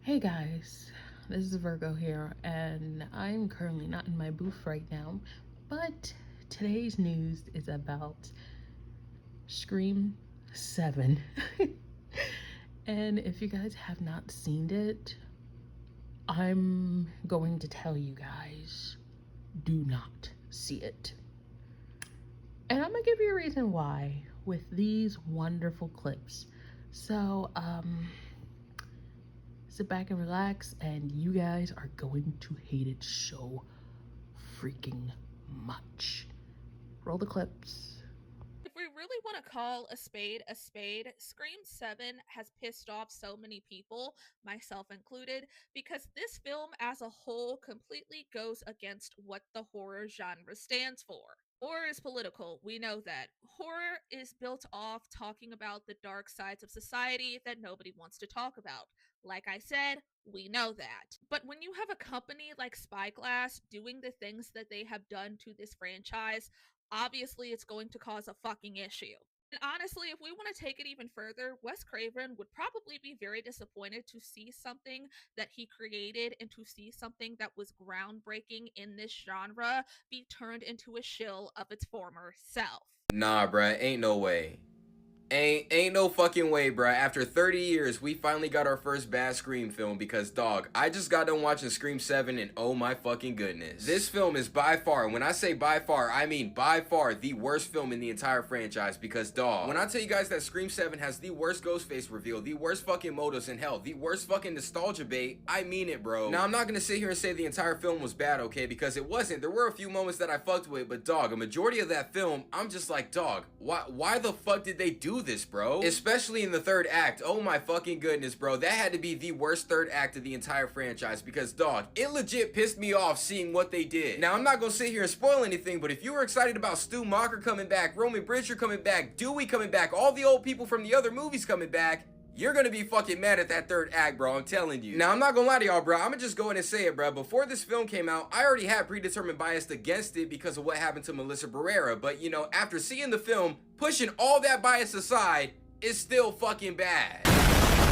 Hey guys, this is Virgo here, and I'm currently not in my booth right now, but today's news is about Scream 7. And if you guys have not seen it, I'm going to tell you guys, do not see it. And I'm gonna give you a reason why with these wonderful clips. So, sit back and relax, and you guys are going to hate it so freaking much. Roll the clips. If we really want to call a spade, Scream 7 has pissed off so many people, myself included, because this film as a whole completely goes against what the horror genre stands for. Horror is political, we know that. Horror is built off talking about the dark sides of society that nobody wants to talk about. Like I said, we know that. But when you have a company like Spyglass doing the things that they have done to this franchise, obviously it's going to cause a fucking issue. And honestly, if we want to take it even further, Wes Craven would probably be very disappointed to see something that he created and to see something that was groundbreaking in this genre be turned into a shill of its former self. Nah, bruh, ain't no way. Ain't no fucking way, bruh. After 30 years, we finally got our first bad Scream film because, dog, I just got done watching Scream 7 and oh my fucking goodness. This film is by far, when I say by far, I mean by far the worst film in the entire franchise because, dog, when I tell you guys that Scream 7 has the worst Ghostface reveal, the worst fucking motives in hell, the worst fucking nostalgia bait, I mean it, bro. Now, I'm not gonna sit here and say the entire film was bad, okay, because it wasn't. There were a few moments that I fucked with, but, dog, a majority of that film, I'm just like, dog, why the fuck did they do this, bro? Especially in the third act. Oh my fucking goodness, bro. That had to be the worst third act of the entire franchise because, dog, it legit pissed me off seeing what they did. Now, I'm not gonna sit here and spoil anything, but if you were excited about Stu Macher coming back, Roman Bridger coming back, Dewey coming back, all the old people from the other movies coming back, you're gonna be fucking mad at that third act, bro. I'm telling you. Now, I'm not gonna lie to y'all, bro. I'm gonna just go in and say it, bro. Before this film came out, I already had predetermined bias against it because of what happened to Melissa Barrera. But, you know, after seeing the film, pushing all that bias aside, it's still fucking bad.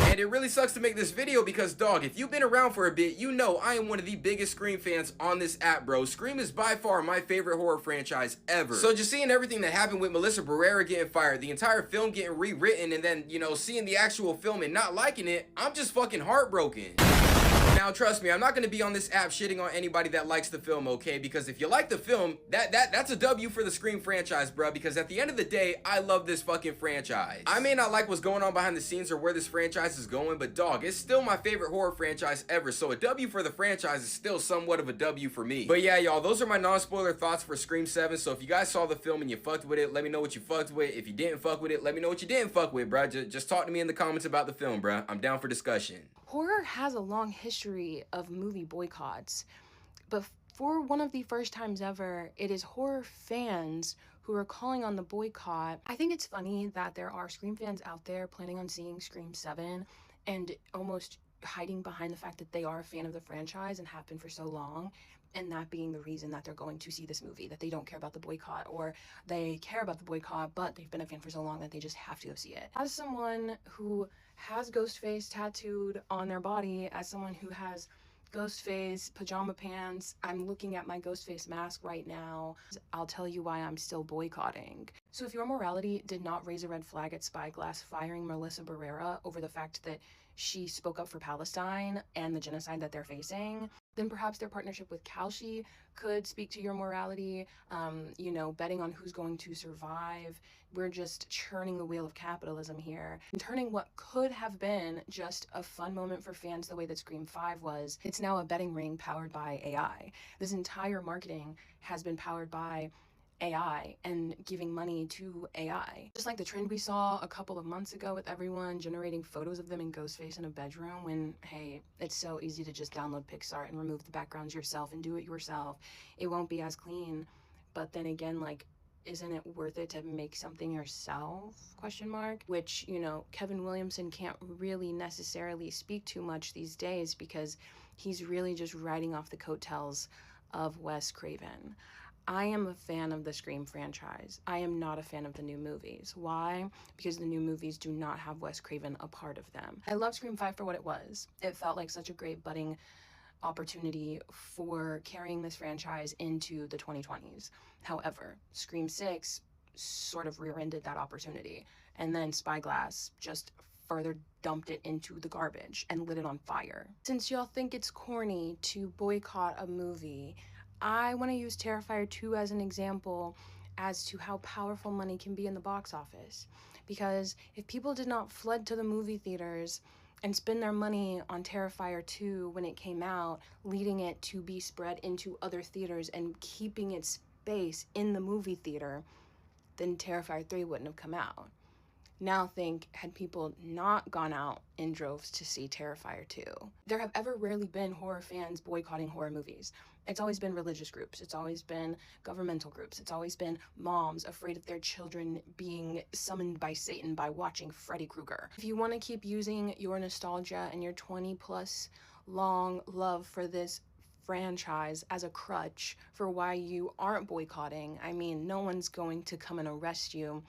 And it really sucks to make this video because, dog, if you've been around for a bit, you know I am one of the biggest Scream fans on this app, bro. Scream is by far my favorite horror franchise ever. So just seeing everything that happened with Melissa Barrera getting fired, the entire film getting rewritten, and then, you know, seeing the actual film and not liking it, I'm just fucking heartbroken. Now, trust me, I'm not going to be on this app shitting on anybody that likes the film, okay? Because if you like the film, that's a W for the Scream franchise, bruh. Because at the end of the day, I love this fucking franchise. I may not like what's going on behind the scenes or where this franchise is going, but dog, it's still my favorite horror franchise ever. So a W for the franchise is still somewhat of a W for me. But yeah, y'all, those are my non-spoiler thoughts for Scream 7. So if you guys saw the film and you fucked with it, let me know what you fucked with. If you didn't fuck with it, let me know what you didn't fuck with, bruh. Just talk to me in the comments about the film, bruh. I'm down for discussion. Horror has a long history of movie boycotts, but for one of the first times ever, it is horror fans who are calling on the boycott. I think it's funny that there are Scream fans out there planning on seeing Scream 7 and almost hiding behind the fact that they are a fan of the franchise and have been for so long, and that being the reason that they're going to see this movie, that they don't care about the boycott, or they care about the boycott but they've been a fan for so long that they just have to go see it. As someone who has Ghostface tattooed on their body, as someone who has Ghostface pajama pants, I'm looking at my Ghostface mask right now. I'll tell you why I'm still boycotting. So if your morality did not raise a red flag at Spyglass firing Melissa Barrera over the fact that she spoke up for Palestine and the genocide that they're facing, then perhaps their partnership with Kalshi could speak to your morality. Betting on who's going to survive. We're just churning the wheel of capitalism here and turning what could have been just a fun moment for fans the way that Scream 5 was. It's now a betting ring powered by AI. This entire marketing has been powered by AI and giving money to AI. Just like the trend we saw a couple of months ago with everyone generating photos of them in Ghostface in a bedroom when, hey, it's so easy to just download PixArt and remove the backgrounds yourself and do it yourself. It won't be as clean, but then again, like, isn't it worth it to make something yourself? Question mark. Which, Kevin Williamson can't really necessarily speak too much these days because he's really just riding off the coattails of Wes Craven. I am a fan of the Scream franchise. I am not a fan of the new movies. Why? Because the new movies do not have Wes Craven a part of them. I love Scream 5 for what it was. It felt like such a great budding opportunity for carrying this franchise into the 2020s. However, Scream 6 sort of rear-ended that opportunity, and then Spyglass just further dumped it into the garbage and lit it on fire. Since y'all think it's corny to boycott a movie, I want to use Terrifier 2 as an example as to how powerful money can be in the box office. Because if people did not flood to the movie theaters and spend their money on Terrifier 2 when it came out, leading it to be spread into other theaters and keeping its space in the movie theater, then Terrifier 3 wouldn't have come out. Now think, had people not gone out in droves to see Terrifier 2, there have ever rarely been horror fans boycotting horror movies. It's always been religious groups. It's always been governmental groups. It's always been moms afraid of their children being summoned by Satan by watching Freddy Krueger. If you want to keep using your nostalgia and your 20+ long love for this franchise as a crutch for why you aren't boycotting, I mean, no one's going to come and arrest you.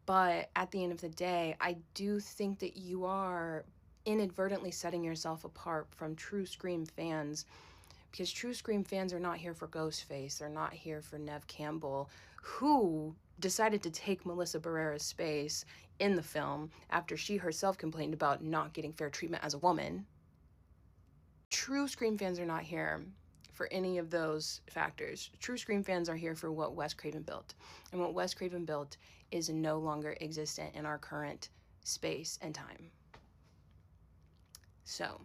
But at the end of the day, I do think that you are inadvertently setting yourself apart from true Scream fans, because true Scream fans are not here for Ghostface. They're not here for Neve Campbell, who decided to take Melissa Barrera's space in the film after she herself complained about not getting fair treatment as a woman. True Scream fans are not here for any of those factors. True Scream fans are here for what Wes Craven built. And what Wes Craven built is no longer existent in our current space and time. So,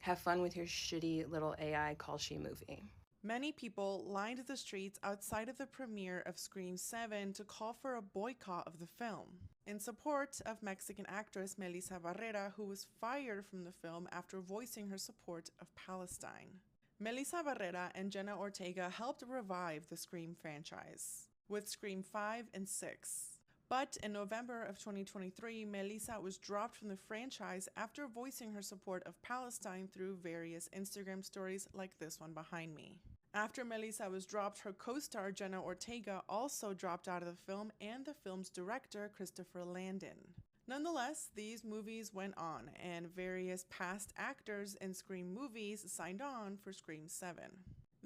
have fun with your shitty little AI call she movie. Many people lined the streets outside of the premiere of Scream 7 to call for a boycott of the film, in support of Mexican actress Melissa Barrera, who was fired from the film after voicing her support of Palestine. Melissa Barrera and Jenna Ortega helped revive the Scream franchise with Scream 5 and 6. But in November of 2023, Melissa was dropped from the franchise after voicing her support of Palestine through various Instagram stories like this one behind me. After Melissa was dropped, her co-star Jenna Ortega also dropped out of the film, and the film's director Christopher Landon. Nonetheless, these movies went on, and various past actors in Scream movies signed on for Scream 7.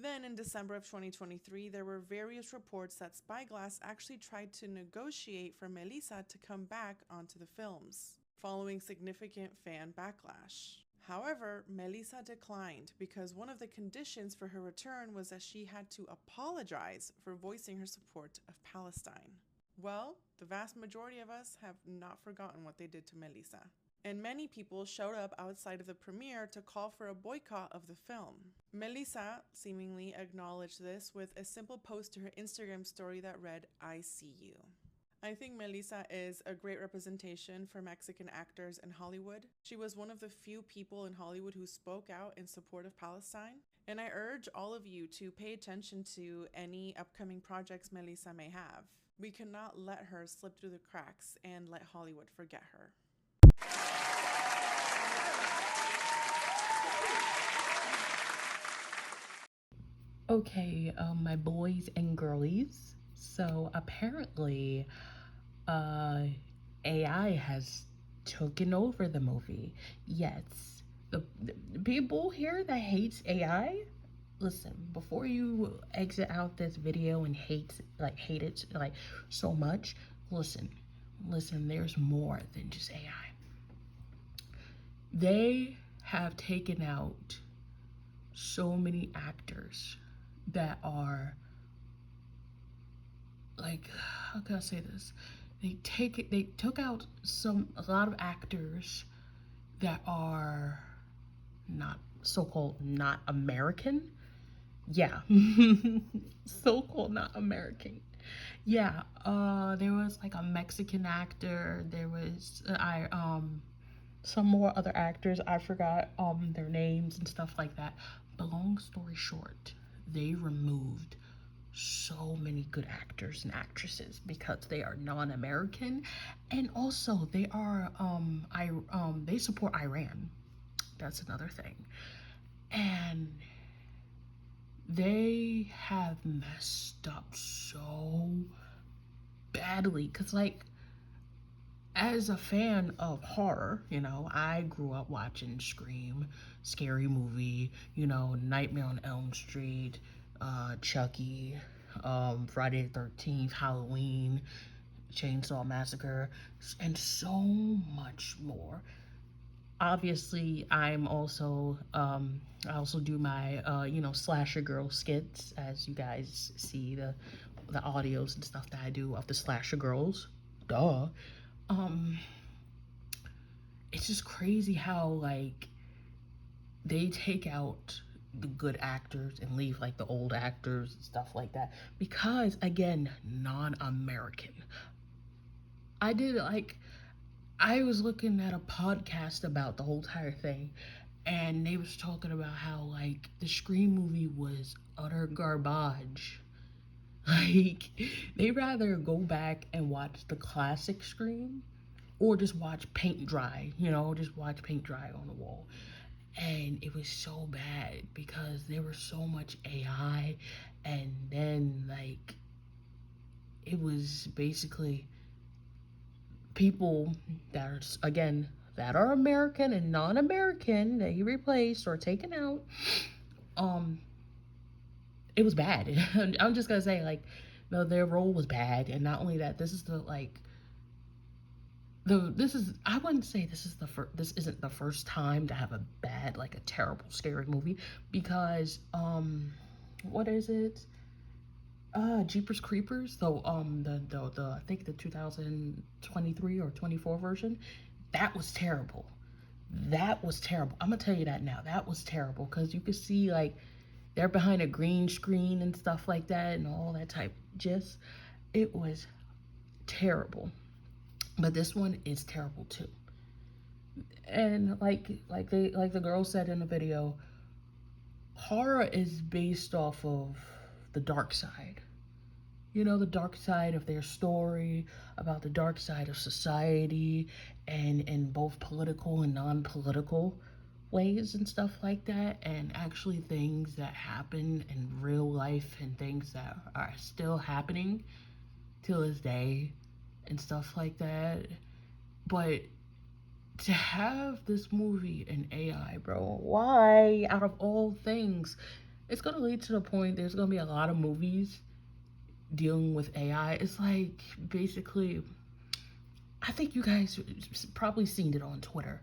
Then in December of 2023, there were various reports that Spyglass actually tried to negotiate for Melissa to come back onto the films, following significant fan backlash. However, Melissa declined because one of the conditions for her return was that she had to apologize for voicing her support of Palestine. Well, the vast majority of us have not forgotten what they did to Melissa. And many people showed up outside of the premiere to call for a boycott of the film. Melissa seemingly acknowledged this with a simple post to her Instagram story that read, "I see you." I think Melissa is a great representation for Mexican actors in Hollywood. She was one of the few people in Hollywood who spoke out in support of Palestine. And I urge all of you to pay attention to any upcoming projects Melissa may have. We cannot let her slip through the cracks and let Hollywood forget her. Okay, my boys and girlies. So apparently, AI has taken over the movie. Yes, the people here that hates AI, listen, before you exit out this video and hate it like so much, listen, there's more than just AI. They have taken out so many actors that are like, how can I say this? They took out a lot of actors that are not so-called not American. Yeah. So-called not American. Yeah, there was like a Mexican actor, there was some more other actors, I forgot their names and stuff like that. But long story short, they removed so many good actors and actresses because they are non-American, and also they are they support Iran. That's another thing. And they have messed up so badly. Cause like, as a fan of horror, you know, I grew up watching Scream, Scary Movie, you know, Nightmare on Elm Street, Chucky, Friday the 13th, Halloween, Chainsaw Massacre, and so much more. Obviously, I also do my, you know, slasher girl skits, as you guys see the audios and stuff that I do of the slasher girls. Duh. Um, it's just crazy how like they take out the good actors and leave like the old actors and stuff like that because again, non-American. I did like I was looking at a podcast about the whole entire thing, and they was talking about how like the Scream movie was utter garbage. Like they rather go back and watch the classic Scream or just watch paint dry, you know, just watch paint dry on the wall. And it was so bad because there was so much AI, and then like it was basically people that are again that are American and non-American that he replaced or taken out. Um, it was bad. I'm just gonna say like, no, their role was bad, and not only that, this is the like the this is I wouldn't say this is the first this isn't the first time to have a bad like a terrible scary movie because what is it? Jeepers Creepers. So the I think the 2023 or 24 version, that was terrible. That was terrible. I'm gonna tell you that now. That was terrible because you could see like they're behind a green screen and stuff like that and all that type. Just it was terrible. But this one is terrible too. And like the girl said in the video, horror is based off of the dark side. You know, the dark side of their story, about the dark side of society, and in both political and non-political ways and stuff like that, and actually things that happen in real life and things that are still happening till this day and stuff like that. But to have this movie in AI, bro, why out of all things? It's gonna lead to the point there's gonna be a lot of movies dealing with AI. It's like basically, I think you guys probably seen it on Twitter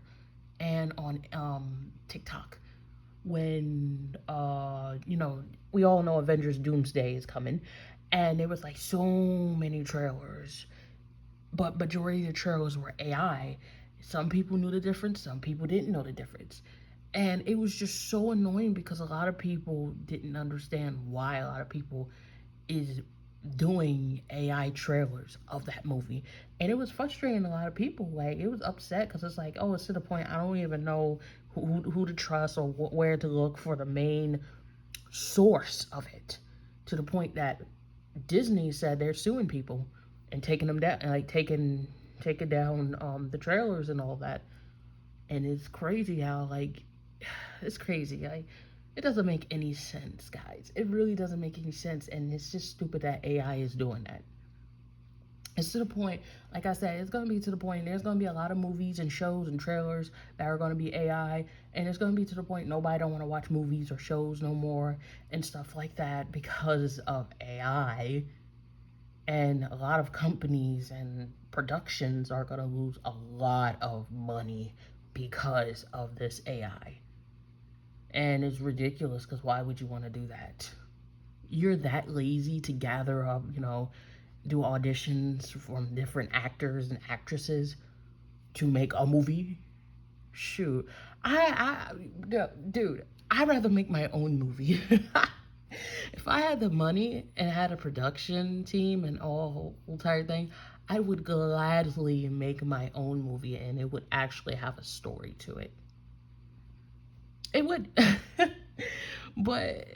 and on TikTok when you know, we all know Avengers Doomsday is coming, and there was like so many trailers, but majority of the trailers were AI. Some people knew the difference, some people didn't know the difference. And it was just so annoying because a lot of people didn't understand why a lot of people is doing AI trailers of that movie. And it was frustrating a lot of people. Like, it was upset because it's like, oh, it's to the point I don't even know who to trust or where to look for the main source of it. To the point that Disney said they're suing people and taking them down, like taking down the trailers and all that. And it's crazy how like it's crazy. Like it doesn't make any sense, guys. It really doesn't make any sense, and it's just stupid that AI is doing that. It's to the point, like I said, it's gonna be to the point. There's gonna be a lot of movies and shows and trailers that are gonna be AI, and it's gonna be to the point nobody don't want to watch movies or shows no more and stuff like that because of AI. And a lot of companies and productions are gonna lose a lot of money because of this AI. And it's ridiculous because why would you want to do that? You're that lazy to gather up, you know, do auditions from different actors and actresses to make a movie? Shoot. Dude, I'd rather make my own movie. If I had the money and had a production team and all entire thing, I would gladly make my own movie and it would actually have a story to it. It would. But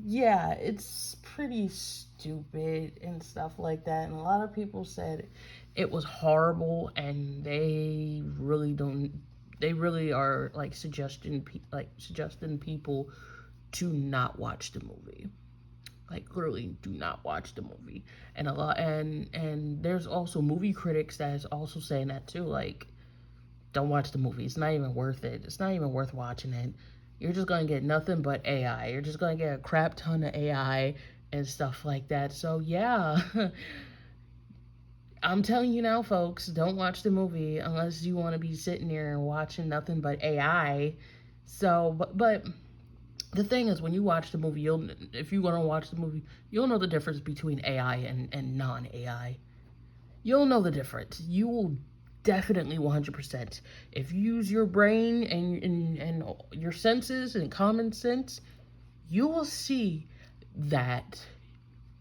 yeah, it's pretty stupid and stuff like that. And a lot of people said it was horrible, and they really are like suggesting people to not watch the movie. Like, literally, do not watch the movie. And there's also movie critics that is also saying that too. Like, don't watch the movie. It's not even worth it. It's not even worth watching it. You're just gonna get nothing but AI. You're just gonna get a crap ton of AI and stuff like that. So yeah, I'm telling you now, folks, don't watch the movie unless you want to be sitting there and watching nothing but AI. So, but the thing is, when you watch the movie, if you're gonna watch the movie, you'll know the difference between AI and non-AI. You'll know the difference. You will definitely 100%. If you use your brain and your senses and common sense, you will see that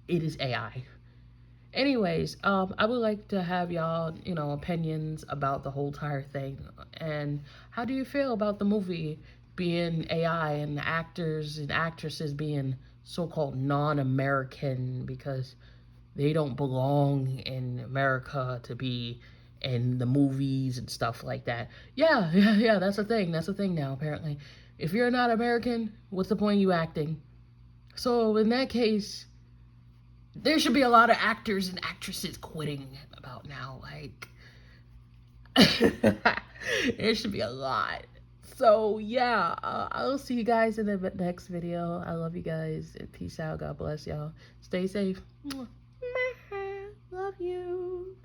it is AI. Anyways, I would like to have y'all, opinions about the whole entire thing. And how do you feel about the movie being AI and the actors and actresses being so-called non-American because they don't belong in America to be in the movies and stuff like that? Yeah, that's a thing. That's a thing now, apparently. If you're not American, what's the point of you acting? So in that case, there should be a lot of actors and actresses quitting about now. Like, there should be a lot. So yeah, I'll see you guys in the next video. I love you guys. Peace out. God bless y'all. Stay safe. Love you.